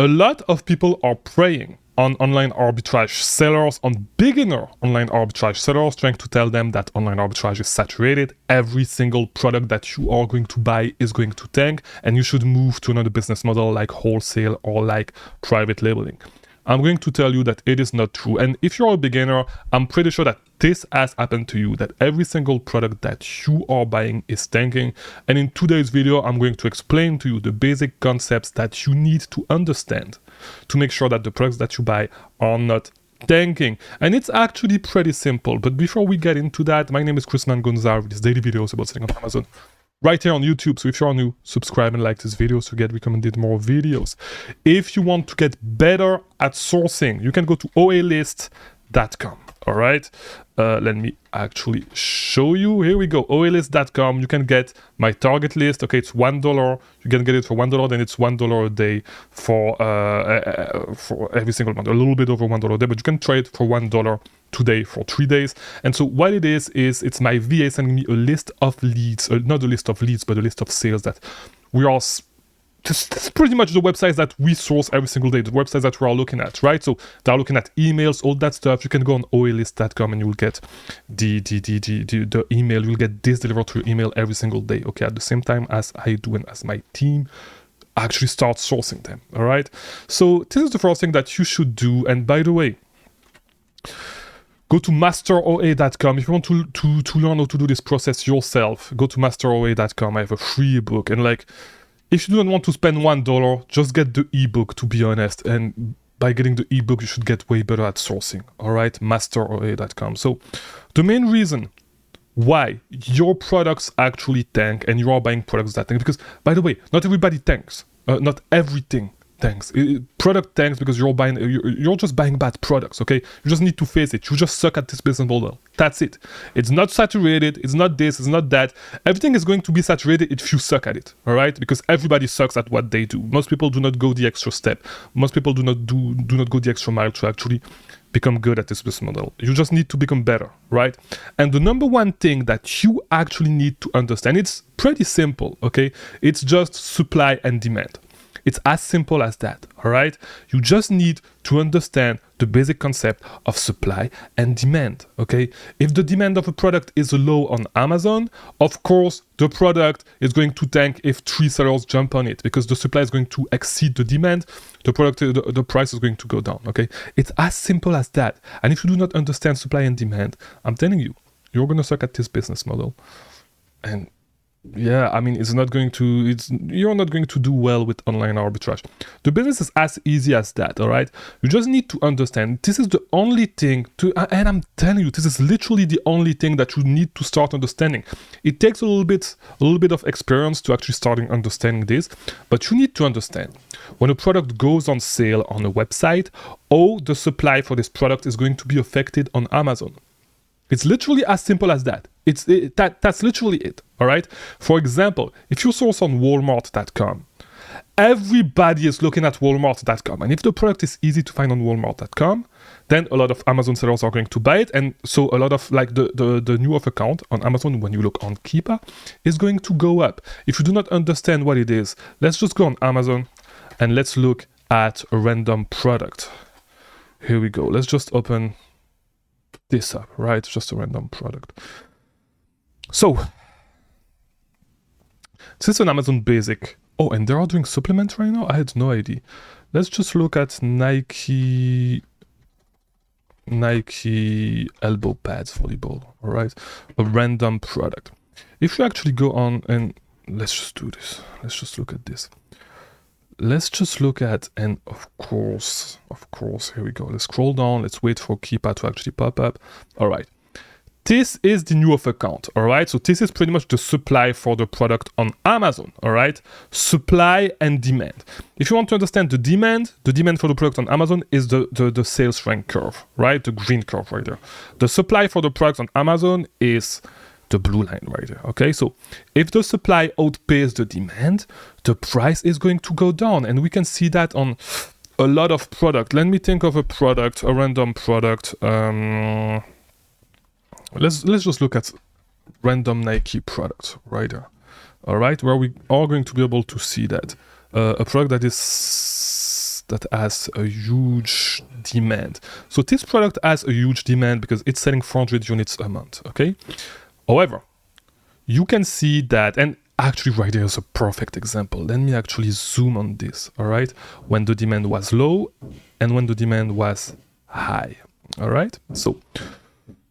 A lot of people are preying on online arbitrage sellers, on beginner online arbitrage sellers, trying to tell them that online arbitrage is saturated. Every single product that you are going to buy is going to tank, and you should move to another business model like wholesale or like private labeling. I'm going to tell you that it is not true. And if you're a beginner, I'm pretty sure that this has happened to you, that every single product that you are buying is tanking. And in today's video, I'm going to explain to you the basic concepts that you need to understand to make sure that the products that you buy are not tanking. And it's actually pretty simple. But before we get into that, my name is Chrisman Gonzar with these daily videos about selling on Amazon, right here on YouTube. So if you're new, subscribe and like this video to get recommended more videos. If you want to get better at sourcing, you can go to oalist.com. All right, let me actually show you. Here we go, oalist.com. You can get my target list. Okay, it's $1. You can get it for $1, then it's $1 a day for every single month. A little bit over $1 a day, but you can try it for $1 today for 3 days. And so what it is it's my VA sending me a list of leads, not a list of leads, but a list of sales that we are just pretty much the websites that we source every single day, the websites that we are looking at, right? So they're looking at emails, all that stuff. You can go on oalist.com and you will get the email. You'll get this delivered to your email every single day, okay? At the same time as I do and as my team actually start sourcing them, all right? So this is the first thing that you should do. And by the way, go to masteroa.com. If you want to learn how to do this process yourself, go to masteroa.com. I have a free ebook. And like, if you don't want to spend $1, just get the ebook, to be honest. And by getting the ebook, you should get way better at sourcing. All right, masteroa.com. So the main reason why your products actually tank and you are buying products that tank, because by the way, not everybody tanks. Not everything tanks. Product tanks because you're just buying bad products, okay? You just need to face it. You just suck at this business model. That's it. It's not saturated. It's not this. It's not that. Everything is going to be saturated if you suck at it, all right? Because everybody sucks at what they do. Most people do not go the extra step. Most people do not go the extra mile to actually become good at this business model. You just need to become better, right? And the number one thing that you actually need to understand, it's pretty simple, okay? It's just supply and demand. It's as simple as that, all right? You just need to understand the basic concept of supply and demand, okay? If the demand of a product is low on Amazon, of course, the product is going to tank if 3 sellers jump on it because the supply is going to exceed the demand. The price is going to go down, okay? It's as simple as that. And if you do not understand supply and demand, I'm telling you, you're going to suck at this business model. And yeah, I mean, you're not going to do well with online arbitrage. The business is as easy as that, all right? You just need to understand this is the only thing and I'm telling you, this is literally the only thing that you need to start understanding. It takes a little bit of experience to actually starting understanding this, but you need to understand when a product goes on sale on a website, how the supply for this product is going to be affected on Amazon. It's literally as simple as that. That's literally it, all right? For example, if you source on Walmart.com, everybody is looking at Walmart.com. And if the product is easy to find on Walmart.com, then a lot of Amazon sellers are going to buy it. And so a lot of like the new of account on Amazon, when you look on Keepa, is going to go up. If you do not understand what it is, let's just go on Amazon and let's look at a random product. Here we go. Let's just open this up, right? Just a random product. So this is an Amazon basic. Oh, and they are doing supplements right now? I had no idea. Let's just look at Nike elbow pads volleyball, all right? A random product. If you actually go on and let's just do this. Let's just look at this. Let's just look at, and of course, here we go. Let's scroll down. Let's wait for Keepa to actually pop up. All right. This is the new of account, all right? So this is pretty much the supply for the product on Amazon, all right? Supply and demand. If you want to understand the demand for the product on Amazon is the sales rank curve, right? The green curve right there. The supply for the product on Amazon is the blue line right there, okay? So if the supply outpaces the demand, the price is going to go down. And we can see that on a lot of product. Let me think of a product, a random product. Let's just look at random Nike product right there, all right, where we are going to be able to see that a product that that has a huge demand. So this product has a huge demand because it's selling 400 units a month, okay? However, you can see that, and actually right there is a perfect example. Let me actually zoom on this, all right? When the demand was low and when the demand was high, all right? So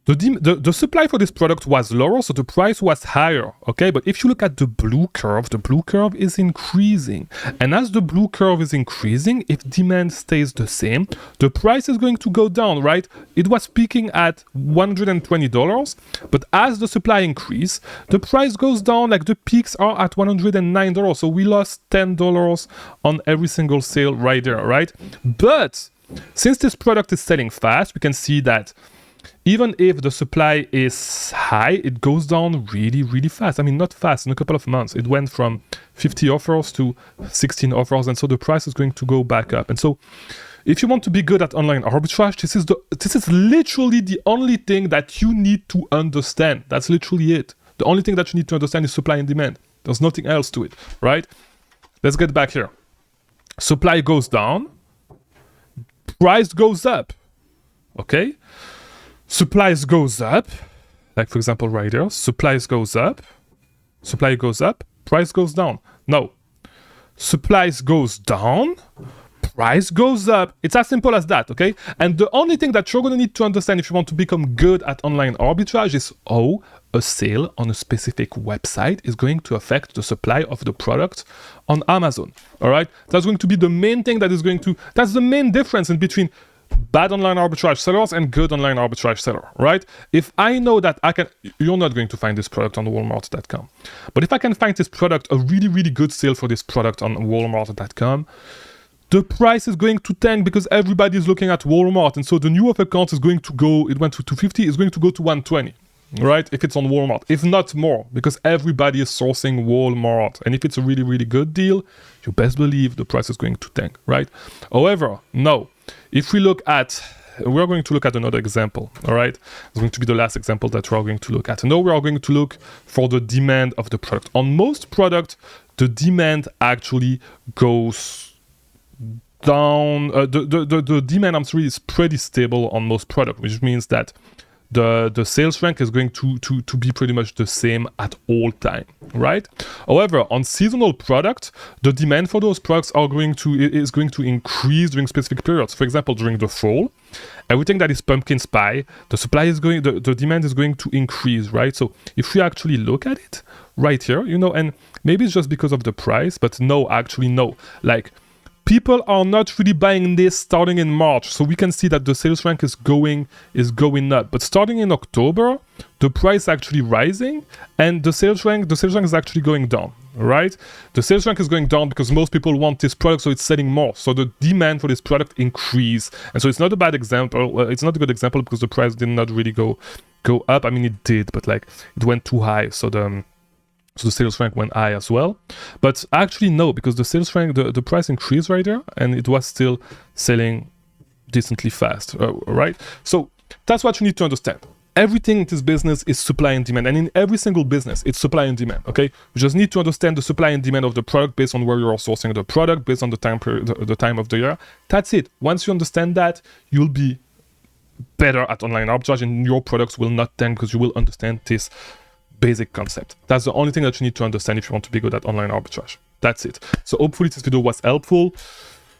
the supply for this product was lower, so the price was higher, okay? But if you look at the blue curve is increasing. And as the blue curve is increasing, if demand stays the same, the price is going to go down, right? It was peaking at $120, but as the supply increase, the price goes down, like the peaks are at $109. So we lost $10 on every single sale right there, right? But since this product is selling fast, we can see that even if the supply is high, it goes down really, really fast. I mean, not fast, in a couple of months. It went from 50 offers to 16 offers, and so the price is going to go back up. And so if you want to be good at online arbitrage, this is literally the only thing that you need to understand. That's literally it. The only thing that you need to understand is supply and demand. There's nothing else to it, right? Let's get back here. Supply goes down, price goes up, okay? Supplies goes up, like for example right here, supplies goes up, supply goes up, price goes down. No, supplies goes down, price goes up. It's as simple as that, okay? And the only thing that you're going to need to understand if you want to become good at online arbitrage is how a sale on a specific website is going to affect the supply of the product on Amazon, all right? That's going to be the main thing that's the main difference in between bad online arbitrage sellers and good online arbitrage seller, right? If I know that you're not going to find this product on Walmart.com, but if I can find this product, a really, really good sale for this product on Walmart.com, the price is going to tank because everybody is looking at Walmart. And so the new offer count is going to go, it went to 250, it's going to go to 120, right? If it's on Walmart, if not more, because everybody is sourcing Walmart. And if it's a really, really good deal, you best believe the price is going to tank, right? However, no. If we're going to look at another example, all right? It's going to be the last example that we're going to look at. And now we are going to look for the demand of the product. On most products, the demand actually goes down. The demand, is pretty stable on most products, which means that the sales rank is going to be pretty much the same at all time, right? However, on seasonal products, the demand for those products is going to increase during specific periods. For example, during the fall, everything that is pumpkin spice, the demand is going to increase, right? So if we actually look at it right here, and maybe it's just because of the price, but no, actually no. Like, people are not really buying this starting in March, so we can see that the sales rank is going up. But starting in October, the price is actually rising, and the sales rank is actually going down, right? The sales rank is going down because most people want this product, so it's selling more. So the demand for this product increase, and so it's not a bad example. It's not a good example because the price did not really go up. I mean, it did, but like it went too high, so the sales rank went high as well. But actually no, because the sales rank, the price increased right there, and it was still selling decently fast, right? So that's what you need to understand. Everything in this business is supply and demand, and in every single business, it's supply and demand, okay? You just need to understand the supply and demand of the product based on where you're sourcing the product, based on the time period, the time of the year. That's it. Once you understand that, you'll be better at online arbitrage, and your products will not tank because you will understand this basic concept. That's the only thing that you need to understand if you want to be good at online arbitrage. That's it. So hopefully this video was helpful.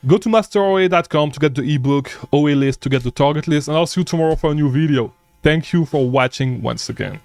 Go to masteroa.com to get the ebook, OA list to get the target list, and I'll see you tomorrow for a new video. Thank you for watching once again.